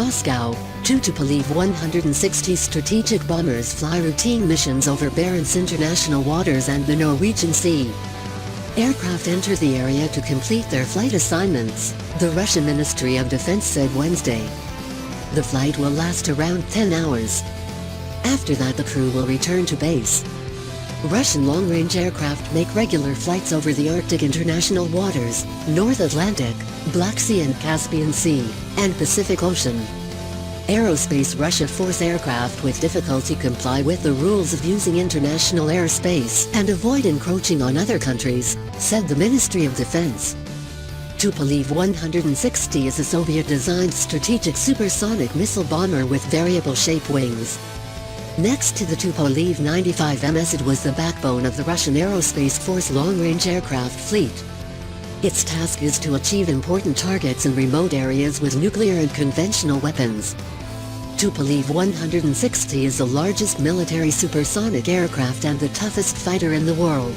Moscow, two Tupolev 160 strategic bombers fly routine missions over Barents International Waters and the Norwegian Sea. Aircraft enter the area to complete their flight assignments, the Russian Ministry of Defense said Wednesday. The flight will last around 10 hours. After that, the crew will return to base. Russian long-range aircraft make regular flights over the Arctic international waters, North Atlantic, Black Sea and Caspian Sea, and Pacific Ocean. Aerospace Russia force aircraft with difficulty comply with the rules of using international airspace and avoid encroaching on other countries, said the Ministry of Defense. Tupolev 160 is a Soviet-designed strategic supersonic missile bomber with variable-shape wings. Next to the Tupolev 95MS, it was the backbone of the Russian Aerospace Force long-range aircraft fleet. Its task is to achieve important targets in remote areas with nuclear and conventional weapons. Tupolev 160 is the largest military supersonic aircraft and the toughest fighter in the world.